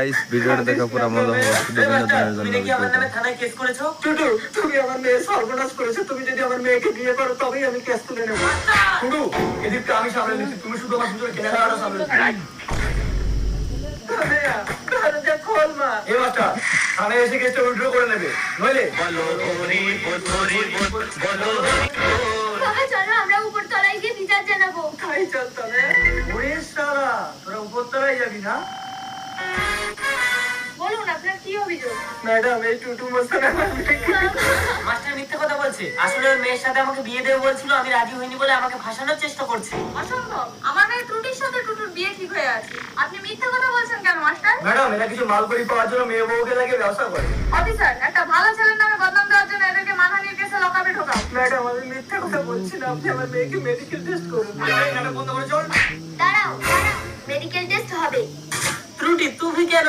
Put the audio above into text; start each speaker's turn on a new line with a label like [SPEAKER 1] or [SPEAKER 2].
[SPEAKER 1] Guys ভিডিওটা দেখা পুরো মজা হবে শুধু বিনোদনের জন্য
[SPEAKER 2] তুমি কি আমার নামে থানায় কেস করেছো?
[SPEAKER 3] টুটু, তুমি আমার মেয়ের সর্বনাশ করেছো। তুমি যদি আমার মেয়েকে বিয়ে করো তবেই আমি কেস তুলে নেবো।
[SPEAKER 4] টুটু, এদিকটা আমি সামলে নিচ্ছি, তুমি শুধু আমার দুজনের কেনাকাটা সামলে নিচ্ছি।
[SPEAKER 3] দরজা খোল মা।
[SPEAKER 4] এই মাস্টার, থানায় এসে কেসটা উইথড্র করে নেবে, নইলে
[SPEAKER 5] বাবা চলো আমরা উপরতলায় গিয়ে বিচার জানাবো।
[SPEAKER 3] তাই চল তবে।
[SPEAKER 4] ওরে শালা, তোরা উপরতলায় যাবি না?
[SPEAKER 5] বলুন আপনার কি অভিযোগ?
[SPEAKER 3] ম্যাডাম, এই টুটু মস্তান আমার মেয়েকে
[SPEAKER 2] মাস্টার মিথ্যে কথা বলছে। আসলে ওর মেয়ের সাথে আমাকে বিয়ে দেবে বলছিল, আমি রাজি হইনি বলে আমাকে ফাঁসানোর চেষ্টা করছে।
[SPEAKER 5] অসম্ভব, আমার মেয়ে ত্রুটির সাথে টুটুর বিয়ে ঠিক হয়ে আছে। আপনি মিথ্যে কথা বলছেন কেন মাস্টার?
[SPEAKER 4] ম্যাডাম, এরা কিছু মালকড়ি পাওয়ার জন্য মেয়ে বউকে লাগিয়ে ব্যবসা করে।
[SPEAKER 5] অফিসার, একটা ভালো ছেলের নামে বদনাম দেওয়ার জন্য এদেরকে মানহানির কেসে লকআপে ঢোকাও।
[SPEAKER 3] ম্যাডাম, আমি মিথ্যে কথা বলছি না। আপনি আমার মেয়েকে মেডিকেল টেস্ট করুন।
[SPEAKER 4] এই নাটক বন্ধ করে চল।
[SPEAKER 5] দাঁড়াও, মেডিকেল টেস্ট হবে।
[SPEAKER 2] ত্রুটি, তুমি কেন